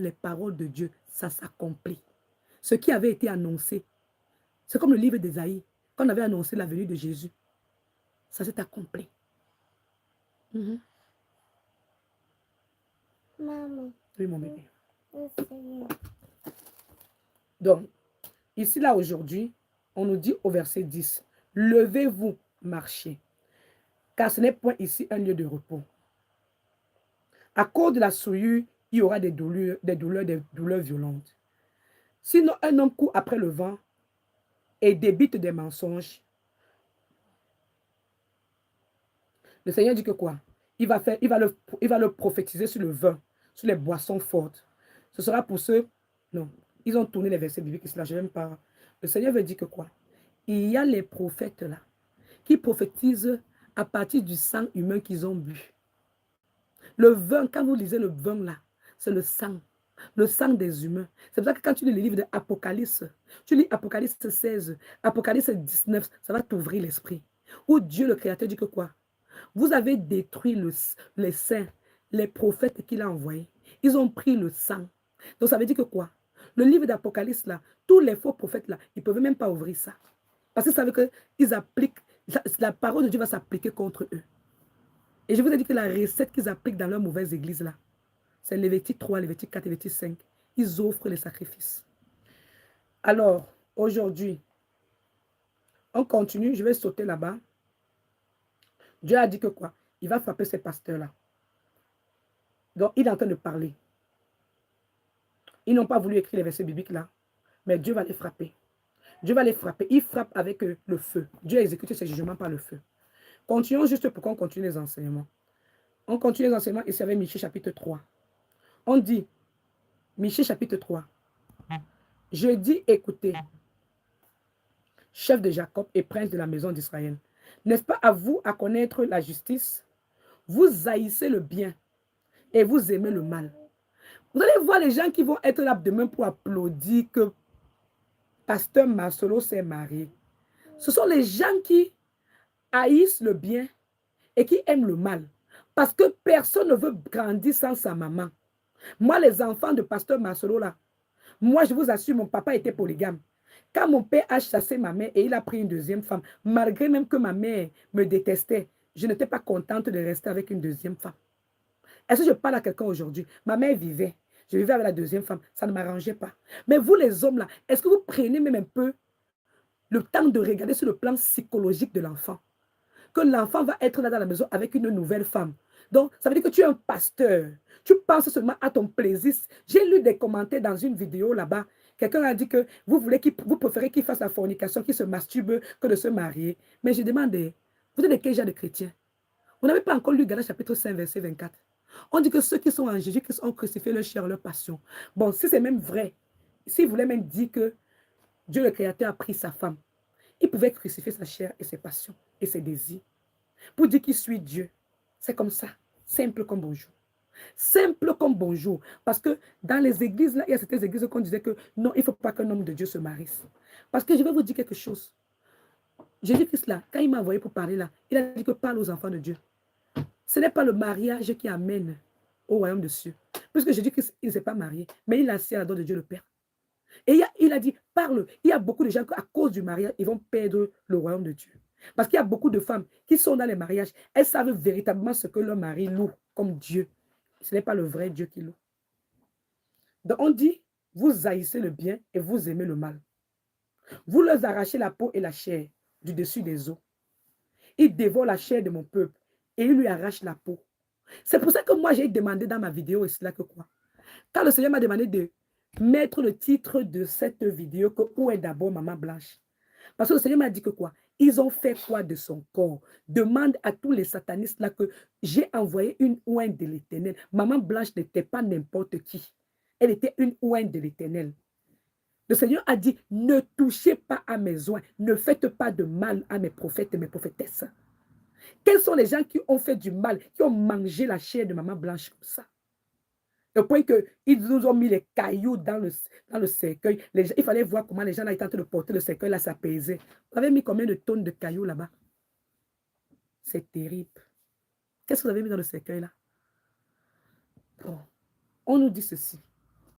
les paroles de Dieu, ça s'accomplit. Ce qui avait été annoncé, c'est comme le livre d'Ésaïe, quand on avait annoncé la venue de Jésus, ça s'est accompli. Maman. Oui, mon bébé. Donc, ici, là, aujourd'hui, on nous dit au verset 10, « Levez-vous, marchez, car ce n'est point ici un lieu de repos. À cause de la souillure, il y aura des douleurs violentes. Sinon, un homme court après le vent et débite des mensonges. » Le Seigneur dit que quoi? Il va le prophétiser sur le vin, sur les boissons fortes. Ce sera pour ceux... Non, ils ont tourné les versets bibliques, là, je n'aime pas. Le Seigneur veut dire que quoi? Il y a les prophètes là, qui prophétisent à partir du sang humain qu'ils ont bu. Le vin, quand vous lisez le vin là, c'est le sang des humains. C'est pour ça que quand tu lis le livre de Apocalypse, tu lis Apocalypse 16, Apocalypse 19, ça va t'ouvrir l'esprit. Où Dieu le Créateur dit que quoi? Vous avez détruit les saints, les prophètes qu'il a envoyés. Ils ont pris le sang. Donc ça veut dire que quoi? Le livre d'Apocalypse là, tous les faux prophètes là, ils ne peuvent même pas ouvrir ça. Parce qu'ils savent qu'ils appliquent, la parole de Dieu va s'appliquer contre eux. Et je vous ai dit que la recette qu'ils appliquent dans leur mauvaise église là, c'est Lévitique 3, Lévitique 4, Lévitique 5. Ils offrent les sacrifices. Alors, aujourd'hui, on continue, je vais sauter là-bas. Dieu a dit que quoi? Il va frapper ces pasteurs-là. Donc, il est en train de parler. Ils n'ont pas voulu écrire les versets bibliques là, mais Dieu va les frapper. Dieu va les frapper. Il frappe avec le feu. Dieu a exécuté ses jugements par le feu. Continuons juste pour qu'on continue les enseignements. On continue les enseignements ici avec Michée chapitre 3. On dit, Michée chapitre 3. Je dis, écoutez, chef de Jacob et prince de la maison d'Israël, n'est-ce pas à vous à connaître la justice? Vous haïssez le bien et vous aimez le mal. Vous allez voir les gens qui vont être là demain pour applaudir que Pasteur Masolo s'est marié. Ce sont les gens qui haïssent le bien et qui aiment le mal. Parce que personne ne veut grandir sans sa maman. Moi, les enfants de Pasteur Masolo, là, moi, je vous assure, mon papa était polygame. Quand mon père a chassé ma mère et il a pris une deuxième femme, malgré même que ma mère me détestait, je n'étais pas contente de rester avec une deuxième femme. Est-ce que je parle à quelqu'un aujourd'hui? Ma mère vivait. Je vivais avec la deuxième femme. Ça ne m'arrangeait pas. Mais vous, les hommes, là, est-ce que vous prenez même un peu le temps de regarder sur le plan psychologique de l'enfant? Que l'enfant va être là dans la maison avec une nouvelle femme. Donc, ça veut dire que tu es un pasteur. Tu penses seulement à ton plaisir. J'ai lu des commentaires dans une vidéo là-bas. Quelqu'un a dit que vous préférez qu'il fasse la fornication, qu'il se masturbe, que de se marier. Mais je demande, vous êtes de quel genre de chrétien? Vous n'avez pas encore lu Galates chapitre 5, verset 24. On dit que ceux qui sont en Jésus, qui ont crucifié leur chair, leur passion. Bon, si c'est même vrai, s'il voulait même dire que Dieu le Créateur a pris sa femme, il pouvait crucifier sa chair et ses passions et ses désirs pour dire qu'il suit Dieu. C'est comme ça, simple comme bonjour. Simple comme bonjour. Parce que dans les églises, là, il y a certaines églises qu'on disait que non, il ne faut pas qu'un homme de Dieu se marie. Parce que je vais vous dire quelque chose. Jésus-Christ, là, quand il m'a envoyé pour parler là, il a dit que parle aux enfants de Dieu. Ce n'est pas le mariage qui amène au royaume de Dieu. Puisque Jésus-Christ, il ne s'est pas marié, mais il a assis à la droite de Dieu le Père. Et il a dit, parle. Il y a beaucoup de gens qui, à cause du mariage, ils vont perdre le royaume de Dieu. Parce qu'il y a beaucoup de femmes qui sont dans les mariages. Elles savent véritablement ce que leur mari loue comme Dieu. Ce n'est pas le vrai Dieu qui loue. Donc on dit, vous haïssez le bien et vous aimez le mal. Vous leur arrachez la peau et la chair du dessus des os. Ils dévorent la chair de mon peuple et ils lui arrachent la peau. C'est pour ça que moi j'ai demandé dans ma vidéo ici là que quoi. Quand le Seigneur m'a demandé de mettre le titre de cette vidéo que où est d'abord Maman Blanche. Parce que le Seigneur m'a dit que quoi? Ils ont fait quoi de son corps? Demande à tous les satanistes là que j'ai envoyé une ouin de l'Éternel. Maman Blanche n'était pas n'importe qui. Elle était une ouin de l'Éternel. Le Seigneur a dit, ne touchez pas à mes oins, ne faites pas de mal à mes prophètes et mes prophétesses. Quels sont les gens qui ont fait du mal, qui ont mangé la chair de Maman Blanche comme ça? Au point qu'ils nous ont mis les cailloux dans le cercueil. Il fallait voir comment les gens là étaient en train de porter le cercueil, là, s'apaiser. Vous avez mis combien de tonnes de cailloux là-bas? C'est terrible. Qu'est-ce que vous avez mis dans le cercueil là? Bon, on nous dit ceci.